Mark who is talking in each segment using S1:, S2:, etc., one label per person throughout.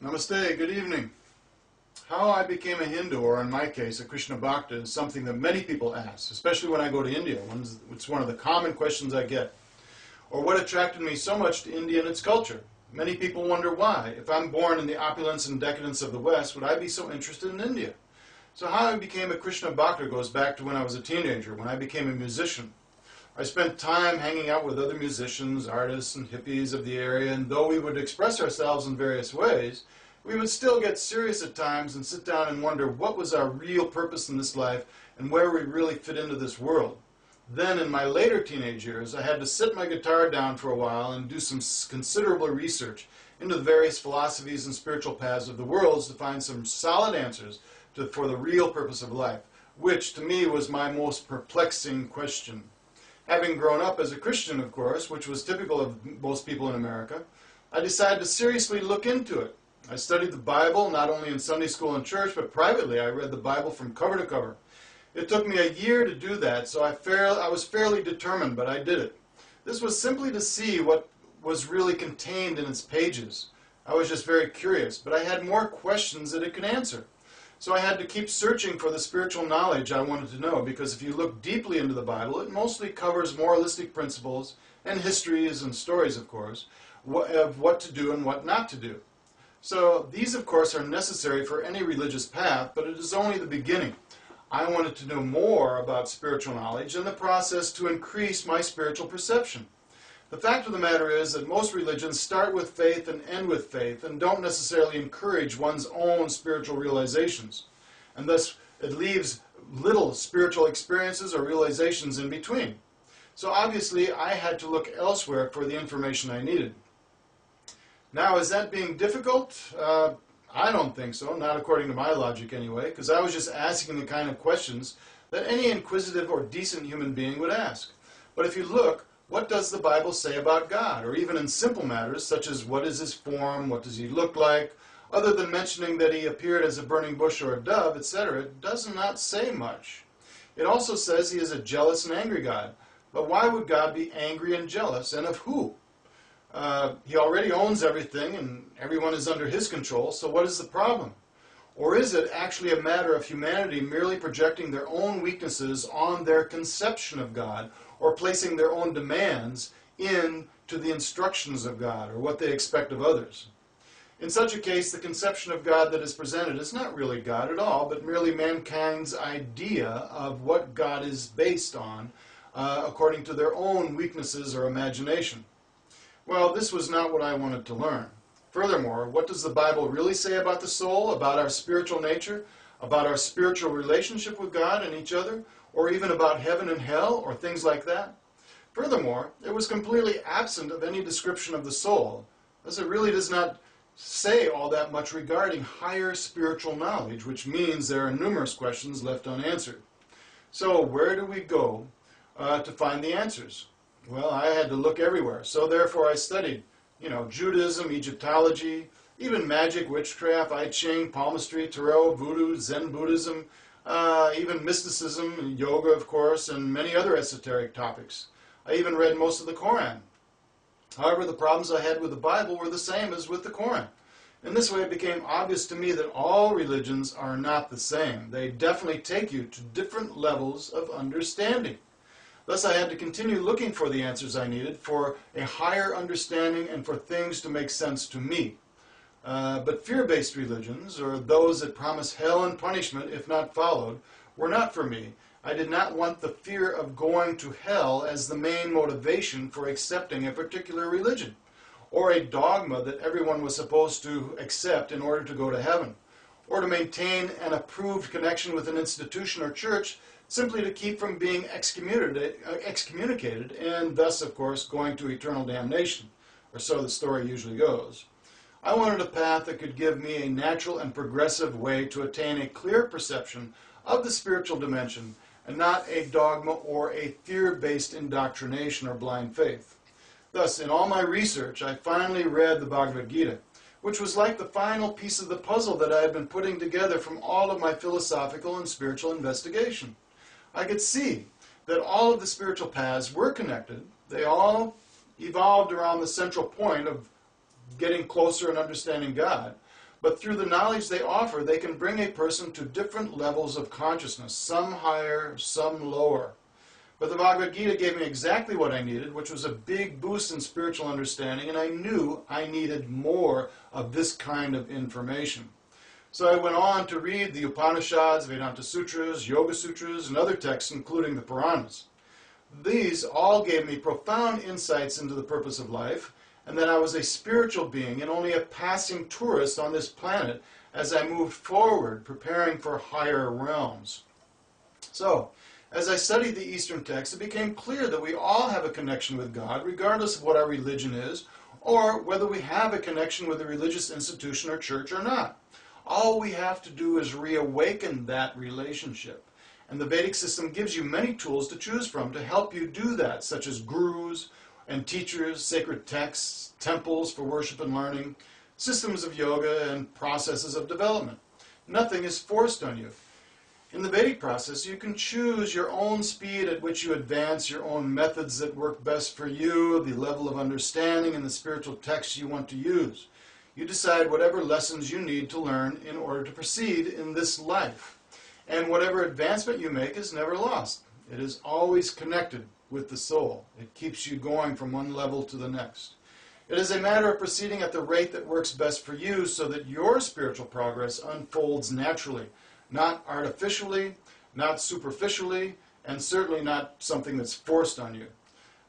S1: Namaste, good evening. How I became a Hindu, or in my case, a Krishna Bhakta, is something that many people ask, especially when I go to India. It's one of the common questions I get. Or what attracted me so much to India and its culture. Many people wonder why. If I'm born in the opulence and decadence of the West, would I be so interested in India? So how I became a Krishna Bhakta goes back to when I was a teenager, when I became a musician. I spent time hanging out with other musicians, artists, and hippies of the area, and though we would express ourselves in various ways, we would still get serious at times and sit down and wonder what was our real purpose in this life and where we really fit into this world. Then, in my later teenage years, I had to sit my guitar down for a while and do some considerable research into the various philosophies and spiritual paths of the world to find some solid answers for the real purpose of life, which to me was my most perplexing question. Having grown up as a Christian, of course, which was typical of most people in America, I decided to seriously look into it. I studied the Bible, not only in Sunday school and church, but privately. I read the Bible from cover to cover. It took me a year to do that, so I was fairly determined, but I did it. This was simply to see what was really contained in its pages. I was just very curious, but I had more questions that it could answer. So I had to keep searching for the spiritual knowledge I wanted to know, because if you look deeply into the Bible, it mostly covers moralistic principles and histories and stories, of course, of what to do and what not to do. So these, of course, are necessary for any religious path, but it is only the beginning. I wanted to know more about spiritual knowledge and the process to increase my spiritual perception. The fact of the matter is that most religions start with faith and end with faith and don't necessarily encourage one's own spiritual realizations. And thus it leaves little spiritual experiences or realizations in between. So obviously I had to look elsewhere for the information I needed. Now, is that being difficult? I don't think so, not according to my logic anyway, because I was just asking the kind of questions that any inquisitive or decent human being would ask. But if you look, what does the Bible say about God? Or even in simple matters, such as what is his form, what does he look like, other than mentioning that he appeared as a burning bush or a dove, etc., it does not say much. It also says he is a jealous and angry God. But why would God be angry and jealous, and of who? He already owns everything, and everyone is under his control, so what is the problem? Or is it actually a matter of humanity merely projecting their own weaknesses on their conception of God, or placing their own demands into the instructions of God, or what they expect of others? In such a case, the conception of God that is presented is not really God at all, but merely mankind's idea of what God is based on, according to their own weaknesses or imagination. Well, this was not what I wanted to learn. Furthermore, what does the Bible really say about the soul, about our spiritual nature, about our spiritual relationship with God and each other, or even about heaven and hell, or things like that? Furthermore, it was completely absent of any description of the soul, thus it really does not say all that much regarding higher spiritual knowledge, which means there are numerous questions left unanswered. So where do we go to find the answers? Well, I had to look everywhere, so therefore I studied, Judaism, Egyptology, even magic, witchcraft, I Ching, palmistry, tarot, voodoo, Zen Buddhism, even mysticism, yoga, of course, and many other esoteric topics. I even read most of the Quran. However, the problems I had with the Bible were the same as with the Quran. In this way, it became obvious to me that all religions are not the same. They definitely take you to different levels of understanding. Thus, I had to continue looking for the answers I needed for a higher understanding and for things to make sense to me. But fear-based religions, or those that promise hell and punishment if not followed, were not for me. I did not want the fear of going to hell as the main motivation for accepting a particular religion, or a dogma that everyone was supposed to accept in order to go to heaven, or to maintain an approved connection with an institution or church simply to keep from being excommunicated and thus, of course, going to eternal damnation, or so the story usually goes. I wanted a path that could give me a natural and progressive way to attain a clear perception of the spiritual dimension, and not a dogma or a fear-based indoctrination or blind faith. Thus, in all my research, I finally read the Bhagavad Gita, which was like the final piece of the puzzle that I had been putting together from all of my philosophical and spiritual investigation. I could see that all of the spiritual paths were connected. They all evolved around the central point of getting closer and understanding God. but through the knowledge they offer, they can bring a person to different levels of consciousness, some higher, some lower. But the Bhagavad Gita gave me exactly what I needed, which was a big boost in spiritual understanding, and I knew I needed more of this kind of information. So I went on to read the Upanishads, Vedanta Sutras, Yoga Sutras, and other texts, including the Puranas. These all gave me profound insights into the purpose of life, and that I was a spiritual being and only a passing tourist on this planet as I moved forward, preparing for higher realms. So, as I studied the Eastern texts, it became clear that we all have a connection with God, regardless of what our religion is, or whether we have a connection with a religious institution or church or not. All we have to do is reawaken that relationship. And the Vedic system gives you many tools to choose from to help you do that, such as gurus and teachers, sacred texts, temples for worship and learning, systems of yoga, and processes of development. Nothing is forced on you. In the Vedic process, you can choose your own speed at which you advance, your own methods that work best for you, the level of understanding and the spiritual texts you want to use. You decide whatever lessons you need to learn in order to proceed in this life. And whatever advancement you make is never lost. It is always connected with the soul. It keeps you going from one level to the next. It is a matter of proceeding at the rate that works best for you so that your spiritual progress unfolds naturally, not artificially, not superficially, and certainly not something that's forced on you.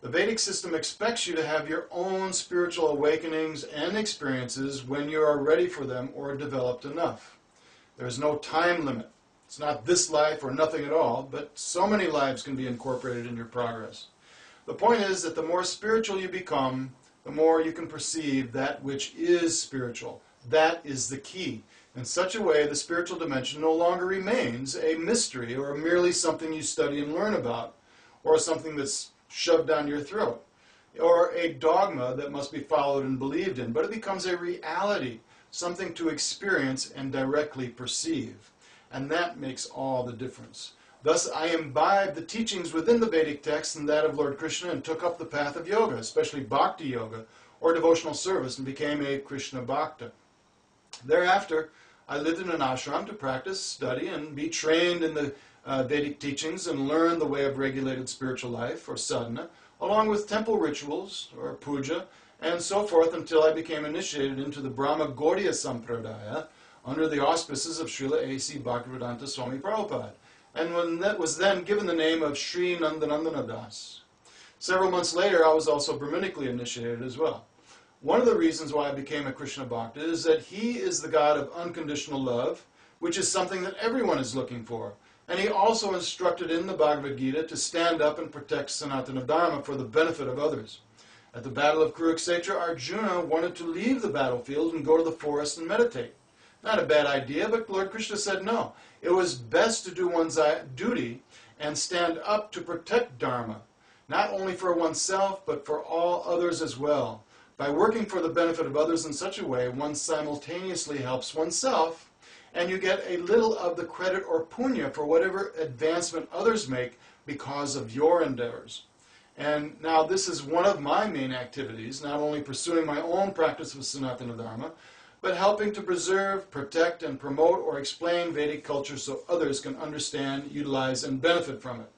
S1: The Vedic system expects you to have your own spiritual awakenings and experiences when you are ready for them or developed enough. There is no time limit. It's not this life or nothing at all, but so many lives can be incorporated in your progress. The point is that the more spiritual you become, the more you can perceive that which is spiritual. That is the key. In such a way, the spiritual dimension no longer remains a mystery or merely something you study and learn about, or something that's shoved down your throat, or a dogma that must be followed and believed in, but it becomes a reality, something to experience and directly perceive. And that makes all the difference. Thus, I imbibed the teachings within the Vedic text and that of Lord Krishna and took up the path of yoga, especially bhakti yoga, or devotional service, and became a Krishna Bhakta. Thereafter, I lived in an ashram to practice, study, and be trained in the Vedic teachings and learn the way of regulated spiritual life, or sadhana, along with temple rituals, or puja, and so forth until I became initiated into the Brahma Gaudiya Sampradaya under the auspices of Srila A.C. Bhaktivedanta Swami Prabhupada, and when that was then given the name of Sri Nandanandana Das. Several months later, I was also Brahminically initiated as well. One of the reasons why I became a Krishna Bhakta is that he is the God of unconditional love, which is something that everyone is looking for. And he also instructed in the Bhagavad Gita to stand up and protect Sanatana Dharma for the benefit of others. At the Battle of Kurukshetra, Arjuna wanted to leave the battlefield and go to the forest and meditate. Not a bad idea, but Lord Krishna said no. It was best to do one's duty and stand up to protect Dharma, not only for oneself, but for all others as well. By working for the benefit of others in such a way, one simultaneously helps oneself, and you get a little of the credit or punya for whatever advancement others make because of your endeavors. And now this is one of my main activities, not only pursuing my own practice of Sanatana Dharma, but helping to preserve, protect, and promote or explain Vedic culture so others can understand, utilize, and benefit from it.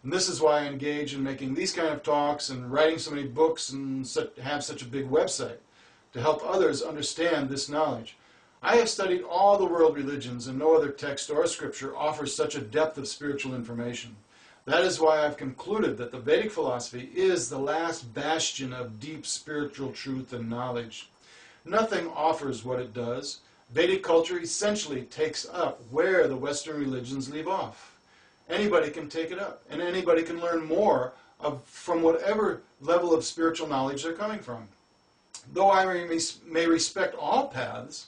S1: And this is why I engage in making these kind of talks and writing so many books and have such a big website to help others understand this knowledge. I have studied all the world religions, and no other text or scripture offers such a depth of spiritual information. That is why I've concluded that the Vedic philosophy is the last bastion of deep spiritual truth and knowledge. Nothing offers what it does. Vedic culture essentially takes up where the Western religions leave off. Anybody can take it up, and anybody can learn more from whatever level of spiritual knowledge they're coming from. Though I may respect all paths,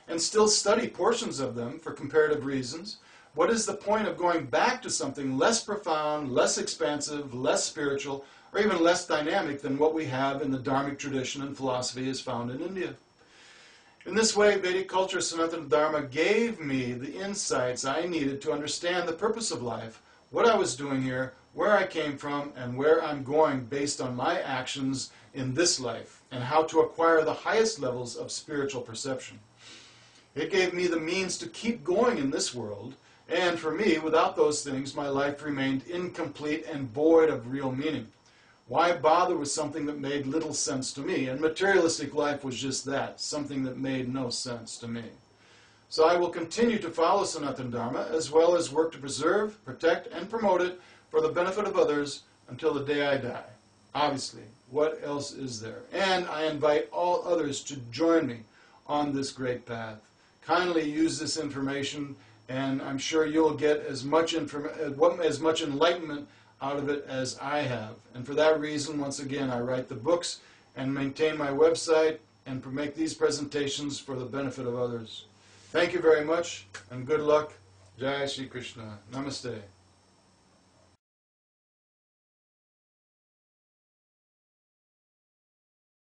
S1: and still study portions of them for comparative reasons, what is the point of going back to something less profound, less expansive, less spiritual, or even less dynamic than what we have in the Dharmic tradition and philosophy as found in India? In this way, Vedic culture, Sanatana Dharma, gave me the insights I needed to understand the purpose of life, what I was doing here, where I came from, and where I'm going based on my actions in this life, and how to acquire the highest levels of spiritual perception. It gave me the means to keep going in this world, and for me, without those things, my life remained incomplete and void of real meaning. Why bother with something that made little sense to me? And materialistic life was just that, something that made no sense to me. So I will continue to follow Sanatana Dharma, as well as work to preserve, protect, and promote it for the benefit of others until the day I die. Obviously, what else is there? And I invite all others to join me on this great path. Kindly use this information, and I'm sure you'll get as much enlightenment out of it as I have. And for that reason, once again, I write the books and maintain my website and make these presentations for the benefit of others. Thank you very much, and good luck. Jai Shri Krishna. Namaste.